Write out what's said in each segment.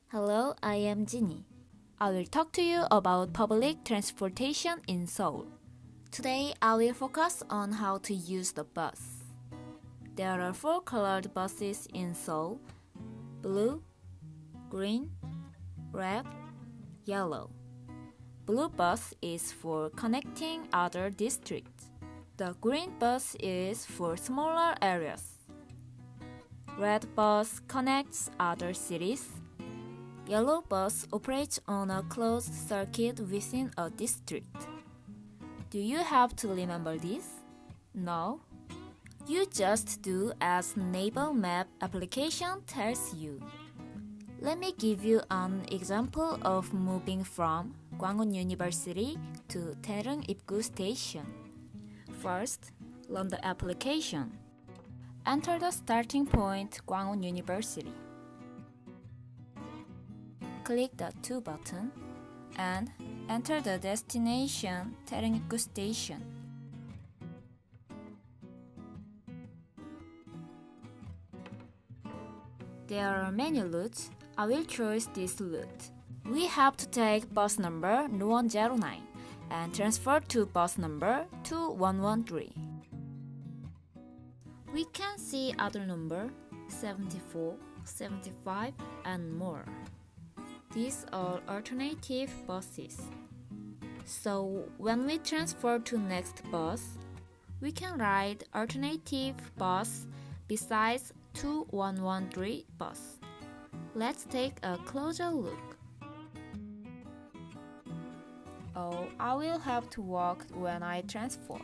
Hello, I am Genie. I will talk to you about public transportation in Seoul. Today, I will focus on how to use the bus. There are four colored buses in Seoul: blue, green, red, yellow. Blue bus is for connecting other districts. The green bus is for smaller areas. Red bus connects other cities. Yellow bus operates on a closed circuit within a district. Do you have to remember this? No. You just do as Naval Map application tells you. Let me give you an example of moving from Gwangun University to Taereung Ibgu Station. First, run the application. Enter the starting point Gwangun University. Click the to button and enter the destination Taereung Ibgu Station. There are many routes. I will choose this route. We have to take bus number 109 and transfer to bus number 2113. We can see other number 74, 75 and more. These are alternative buses. So when we transfer to next bus, we can ride alternative bus besides 2113 bus. Let's take a closer look. Oh, I will have to walk when I transfer.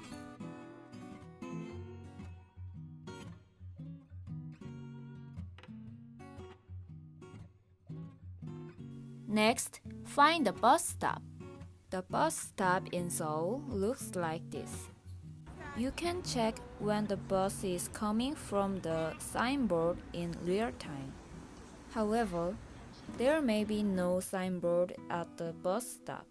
Next, find the bus stop. The bus stop in Seoul looks like this. You can check when the bus is coming from the signboard in real time. However, there may be no signboard at the bus stop.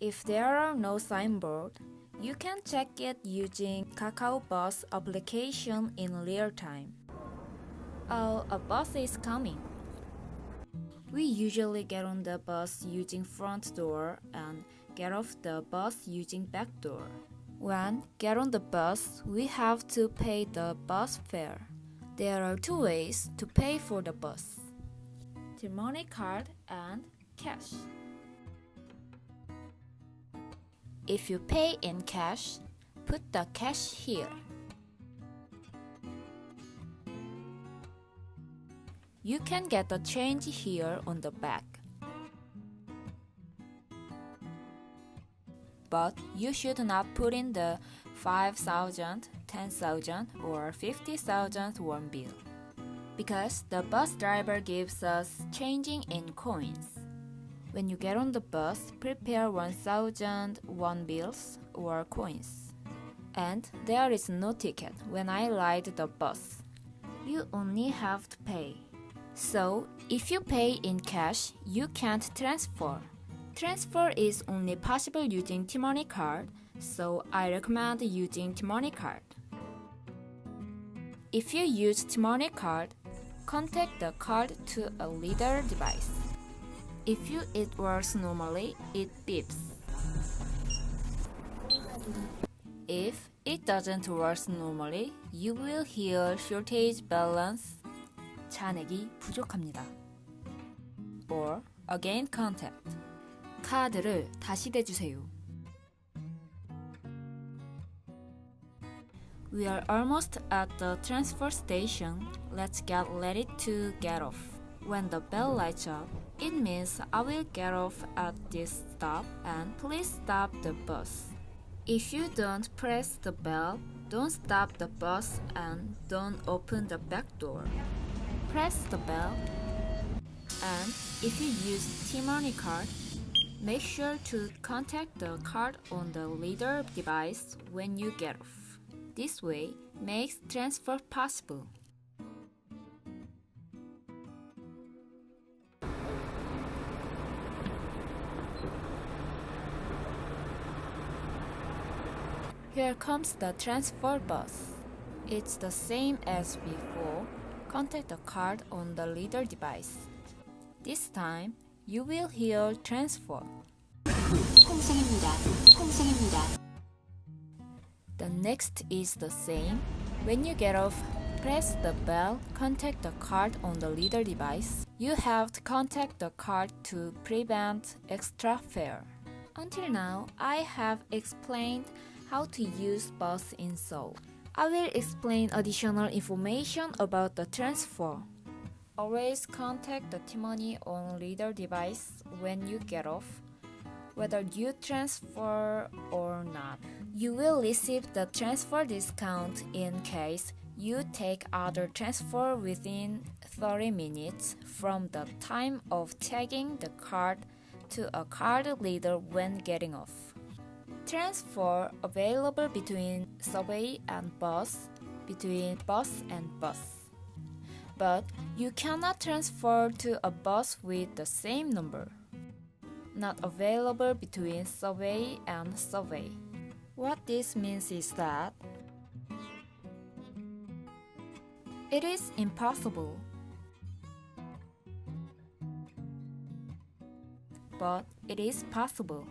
If there are no signboard, you can check it using Kakao Bus application in real time. Oh, a bus is coming. We usually get on the bus using front door and get off the bus using back door. When get on the bus, we have to pay the bus fare. There are two ways to pay for the bus: money card and cash. If you pay in cash, put the cash here. You can get the change here on the back. But you should not put in the 5,000, 10,000 or 50,000 won bill, because the bus driver gives us changing in coins. When you get on the bus, prepare 1,000 won bills or coins. And there is no ticket when I ride the bus. You only have to pay. So, if you pay in cash, you can't transfer. Transfer is only possible using T-Money card, so I recommend using T-Money card. If you use T-Money card, connect the card to a reader device. If it works normally, it beeps. If it doesn't work normally, you will hear shortage balance, 잔액이 부족합니다. Or again contact. 카드를 다시 대주세요. We are almost at the transfer station. Let's get ready to get off. When the bell lights up, it means I will get off at this stop and please stop the bus. If you don't press the bell, don't stop the bus and don't open the back door. Press the bell, and if you use T-Money card, make sure to contact the card on the reader device when you get off. This way makes transfer possible. Here comes the transfer bus. It's the same as before. Contact the card on the reader device. This time, you will hear transfer. 홍승입니다. 홍승입니다. The next is the same. When you get off, press the bell, contact the card on the reader device. You have to contact the card to prevent extra fare. Until now, I have explained how to use bus in Seoul. I will explain additional information about the transfer. Always contact the T-money on reader device when you get off, whether you transfer or not. You will receive the transfer discount in case you take other transfer within 30 minutes from the time of tagging the card to a card reader when getting off. Transfer available between subway and bus, between bus and bus. But you cannot transfer to a bus with the same number. Not available between subway and subway. What this means is that it is impossible, but it is possible.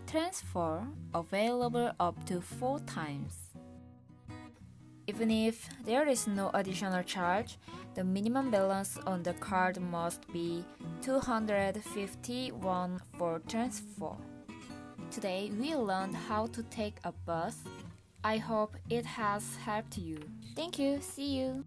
Transfer available up to 4 times. Even if there is no additional charge, the minimum balance on the card must be 250 won for transfer. Today we learned how to take a bus. I hope it has helped you. Thank you. See you.